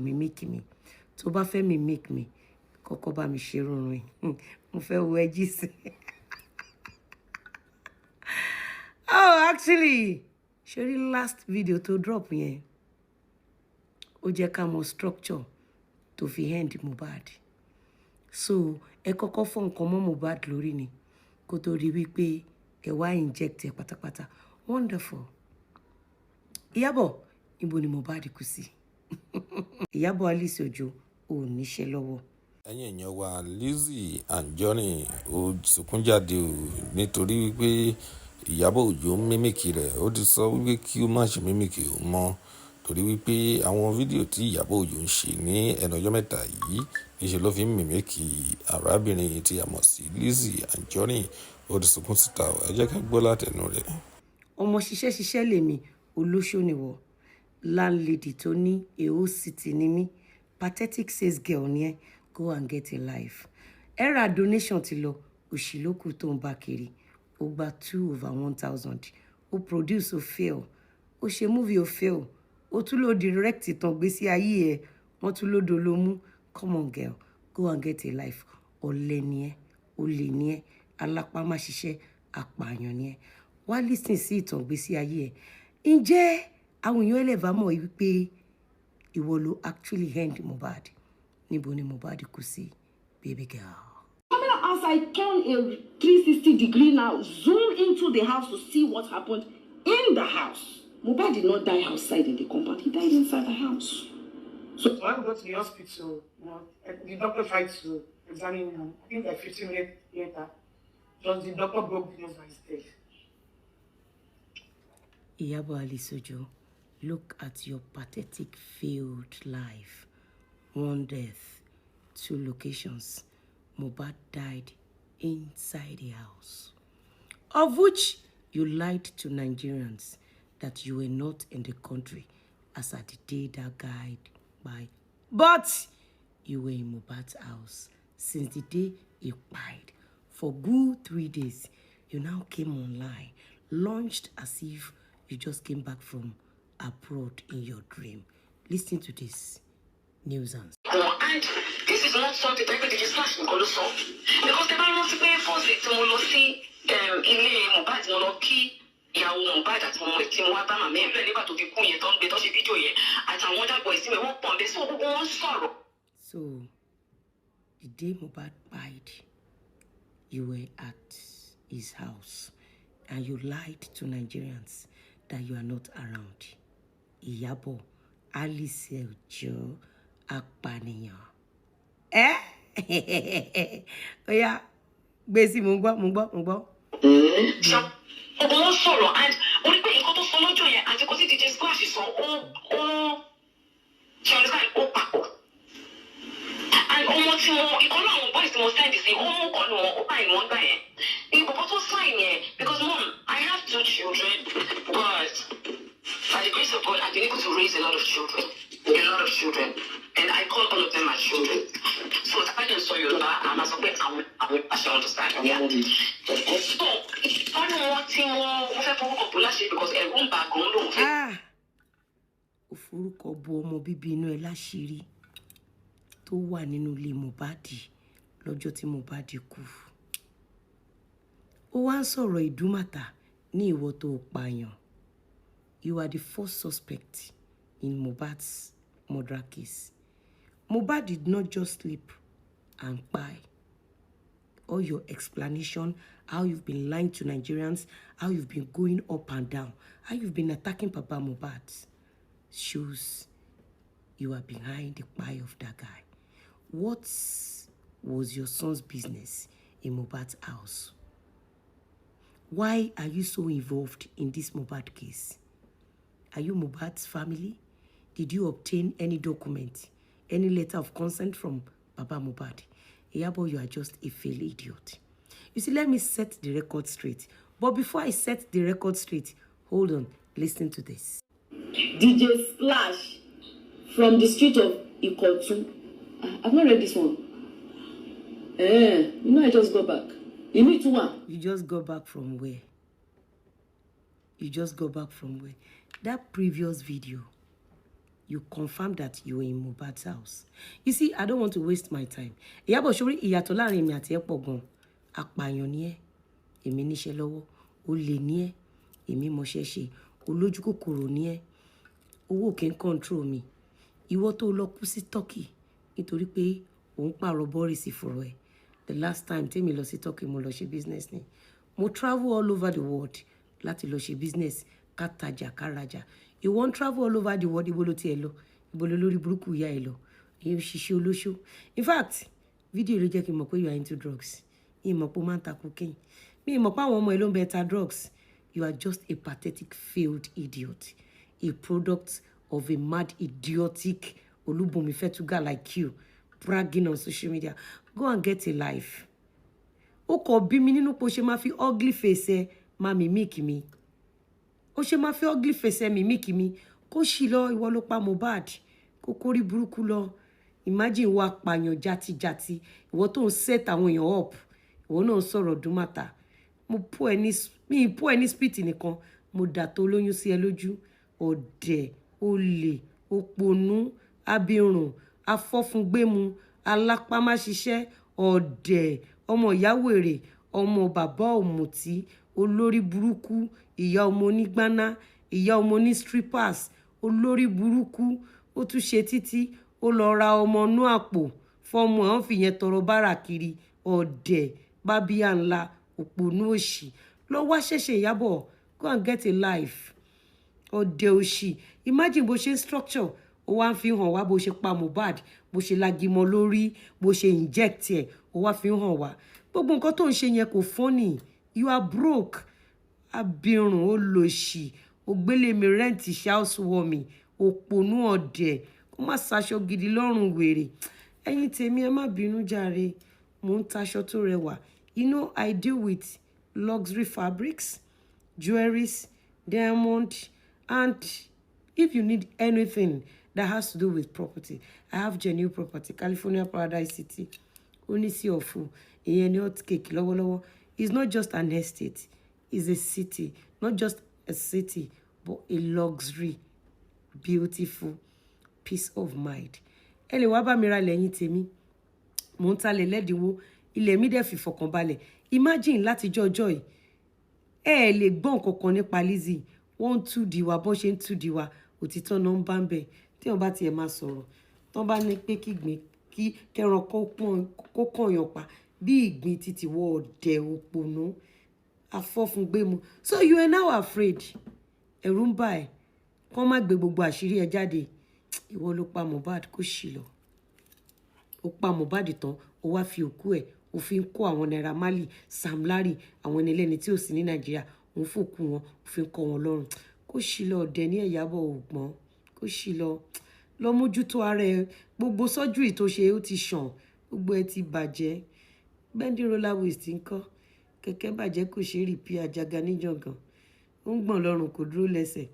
Mimic me. Tó bá fẹ́ mimic me. Kọ́kọ́ bá mi ṣe rọrùn ẹ̀. Mo fẹ́ wo edges. Oh, actually, ṣorí last video to drop yẹn. Ó jẹ́ ká mọ̀ structure tó fi end Mohbad. So, ẹ kọ́kọ́ fọ́ nǹkan mọ́ Mohbad lórí ni. Kó tó rí wípé ẹ wá inject ẹ pátápátá. Wonderful. Ìyábọ̀, ibo ni Mohbad kú sí? Ìyábọ̀ Alice Ojo ò níṣẹ́ lọ́wọ́. Ẹ̀yin èèyàn wa Lizzy Anjorin ó sunkún jáde o nítorí wípé Ìyábọ̀ Òjó mímìkì rẹ̀ ó ti sọ wípé kí ó má ṣe mímìkì òun mọ́ torí wípé àwọn fídíò tí Ìyábọ̀ Òjó ń ṣe ní ẹnu ọjọ́ mẹ́ta yìí níṣẹ́ ló fi ń mímìkì arábìnrin tí a mọ̀ sí Lizzy Anjorin ó ti sunkún síta ẹ jẹ́ ká gbọ́ látẹnu rẹ̀. Ọmọ ṣiṣẹ́ lèmi olóṣó nìwọ landlady tó ní èó city ní mí pathetic says girl ni ẹ go and get a life. Era donation ti lọ òṣìlókù tó ń bá kiri ó gba 2/1000 ó produce ó fail ó ṣe movie ó fail ó tún ló direct ìtàn gbésí ayé ẹ wọ́n tún ló dolo mú come on girl go and get a life. Ọ̀lẹ ni ẹ olè ni ẹ alápá má ṣiṣẹ́ apààyàn ni ẹ wá listen sí ìtàn gbésí ayé ẹ ǹjẹ́ àwọn èèyàn ẹlẹ́bàá mọ̀ wípé ìwọ ló actually end Mohbad níbo ni Mohbad kú sí baby girl. As I turn a 360 degree now, zoom into the house to see what happened in the house. Mohbad did not die outside in the compound. He died inside the house. So when we got to the hospital, the doctor tried to examine him. I think like 15 minutes later, just the doctor broke the news and he's dead. Ìyábọ̀ Alice Ojo, look at your pathetic failed life. 1 death, 2 locations. Mohbad died inside the house, of which you lied to Nigerians that you were not in the country as at the day that guy died. But you were in Mohbad's house since the day he died. For good 3 days, you now came online, launched as if you just came back from abroad in your dream. Listen to this. News and this is not something that everybody just flash because the man wants to pay for it to see ilé Mohbad mo lọ kí ìyàwó Mohbad àti ọmọ tí mo wá bá màmá ẹ̀ nígbà tó fi kú yẹn tó ń gbé tó ṣe fídíò yẹn àtàwọn other boys tí wọ́n pọ̀ ń bẹ so gbogbo wọn sọ̀rọ̀. So the day Mohbad died, you were at his house and you lied to Nigerians that you are not around. Ìyábọ̀ Alice Ojo apànìyàn. Oya, gbèsè mo gbọ́. Gbogbo wọn sọ̀rọ̀ and orí pé nǹkan tó sọ lọ́jọ́ yẹn àti kò sí DJ Splash sọ ó ṣe understand ó papọ̀. And ọmọ tí wọn ìkọ́nú àwọn boys tí mo send sí ó mú ọ̀nù wọn ó báyìí wọn gbà yẹn. Ìgbọ̀kọ́ tó sign yẹn because mom I have 2 children but by the grace of God I've been able to raise a lot of children. And I call all of them my children. So I can show you that I'm not going to understand. Yeah. So I don't want to because everyone back home. Ó forúkọ bo ọmọ bíbí inú ẹ láṣìírí tó wà nínú ilé Mohbad lọ́jọ́ tí Mohbad kú. Ó wá ń sọ̀rọ̀ ìdúmàtà ní ìwọ tó pààyàn. You are the first suspect in Mohbad's murder case. Mohbad did not just sleep and buy. All your explanation, how you've been lying to Nigerians, how you've been going up and down, how you've been attacking Papa Mohbad, shows you are behind the buy of that guy. What was your son's business in Mohbad's house? Why are you so involved in this Mohbad case? Are you Mohbad's family? Did you obtain any document, any letter of consent from Papa Mohbad? Ìyábọ̀, you are just a failed idiot. You see, let me set the record straight. But before I set the record straight, hold on, listen to this. DJ Splash from the street of Ikotu. I've not read this one. I just go back. You need to one. You just go back from where? You just go back from where? That previous video, you confirm that you were in Mohbad's house. You see, I don't want to waste my time. Ìyábọ̀ sórí ìyàtọ̀ láàrin mi àti ẹ pọ̀ gan. Apààyàn ni ẹ́, èmi níṣẹ́ lọ́wọ́. Olè ni ẹ́, èmi mọṣẹ́ ṣe. Olójú kòkòrò ni ẹ́. Owó kì í control mi. Ìwọ tó lọ kú sí Turkey nítorí pé òun pààrọ̀ bọ́ọ̀rìsì fọ̀rọ̀ ẹ̀. The last time tèmi lọ sí Turkey mo lọ ṣe business ni. Mo travel all over the world láti lọ ṣe business, ká tajà, ká rajà. You won't travel all over the world, ibo ló tiẹ̀ lọ, ibo ló lórí burúkú ìyá ẹ lọ. Èyí ṣiṣẹ́ olóṣó. In fact, fídíò ló jẹ́ kí n mọ̀ pé you are into drugs. Mi mọ̀ pé o máa ń ta cocaine. Mi mọ̀ pé àwọn ọmọ ẹ ló ń bẹ ta drugs. You are just a pathetic, failed idiot. A product of a mad, idiotic Olúbùnmi Fẹ́túgà like you, bragging on social media. Go and get a life. Ó kò bí mi nínú pé o ṣe máa fi ugly face ẹ máa mimic mi. Ó ṣe máa fi ugly face ẹ mimic mi. Kó ṣì lọ, ìwọ ló pa Mohbad. Kó kórí burúkú lọ. Imagine ìwọ apààyàn játijàti. Ìwọ tó ń set àwọn èèyàn up. Ìwọ náà ń sọ̀rọ̀ dúmàtà. Mi pú ẹ ní spit nìkan. Mo dà tó lóyún sí ẹ lójú. Ọ̀dẹ̀, olè, òpònú, abirùn, afọ́fúngbẹ́mu, alápámáṣiṣẹ́, ọ̀dẹ̀, ọmọ ìyá wèrè, ọmọ bàbá òmùtí, olórí burúkú, ìyá ọmọ onígbáná, ìyá ọmọ ní strippers, olórí burúkú, ó tún ṣe títí, ó lọ ra ọmọ inú àpò fọmọ àwọn fìyẹn tọrọ bára kiri, ọ̀dẹ̀, bábíà ńlá, òpònú òṣì. Lọ wá ṣẹ̀ṣẹ̀ Ìyábọ̀, go and get a life. Ọ̀dẹ̀ òṣì. Imagine bó ṣe structure, ó wá ń fi hàn wá bó ṣe pa Mohbad, bó ṣe lagimọ lórí, bó ṣe inject ẹ̀, ó wá fi hàn wá. Gbogbo nǹkan tó ń ṣe yẹn kò funny. You are broke. Abirùn, olòṣì, ògbélé mi rent housewarming, òpònú ọ̀dẹ̀, kó má ṣaṣọ gidi lọ́rùn wèrè. Ẹ̀yin tèmi ẹ má bínú jàre. Mo ń taṣọ tó rẹwà. You know, I deal with luxury fabrics, jewelries, diamond, and if you need anything that has to do with property, I have genuine property, California Paradise City, Onísí Ọ̀fù, ìyẹn ni hot cake lọ́wọ́lọ́wọ́. It's not just an estate, it's a city. Not just a city, but a luxury, beautiful, peace of mind. Ẹ lè wá bá mi ra lẹ́yìn tèmi. Mo ń talẹ̀ lẹ́dínwó, ilẹ̀ mi dẹ̀ fi fọkànbalẹ̀. Imagine látijọ́ ọjọ́ yìí, ẹ lè gbọ́ nǹkan kan nípa Lizzy. Wọ́n ń tú di wa, bọ́n ṣe ń tú di wa, òtítọ́ náà ń bá ń bẹ̀. Tí wọ́n bá tiẹ̀ máa sọ̀rọ̀, tán bá ní pé kí kẹran kó kànyàn pa bí ìgbín títí wọ ọ̀dẹ̀ òpònú afọ́fúngbẹ́mu. So you are now afraid. Ẹ̀rù ń bà ẹ́. Kán má gbé gbogbo àṣírí ẹ jáde. Ìwọ ló pa Mohbad, kó ṣì lọ. Ó pa Mohbad tán, ó wá fi òkú ẹ̀, ó fi ń kó àwọn Naira Marley, Sam Larry, àwọn ẹni ẹlẹ́ni tí ò sí ní Nàìjíríà, òun fòkú wọn, ó fi ń kọ́ wọn lọ́rùn. Kó ṣì lọ, ọ̀dẹ̀ ní Ìyábọ̀ ògbọ́n. Kó ṣì lọ. Lọ mójútó ara ẹ. Gbogbo surgery tó ṣe ó ti ṣàn. Gbogbo ẹ ti bàjẹ́. Bendy roller waist ńkọ́. Kẹ̀kẹ́ bàjẹ́ kò ṣe é rí bí àjàgà níjọ̀gàn. Ó ń gbọ̀n lọ́rùn kò dúró lẹ́sẹ̀.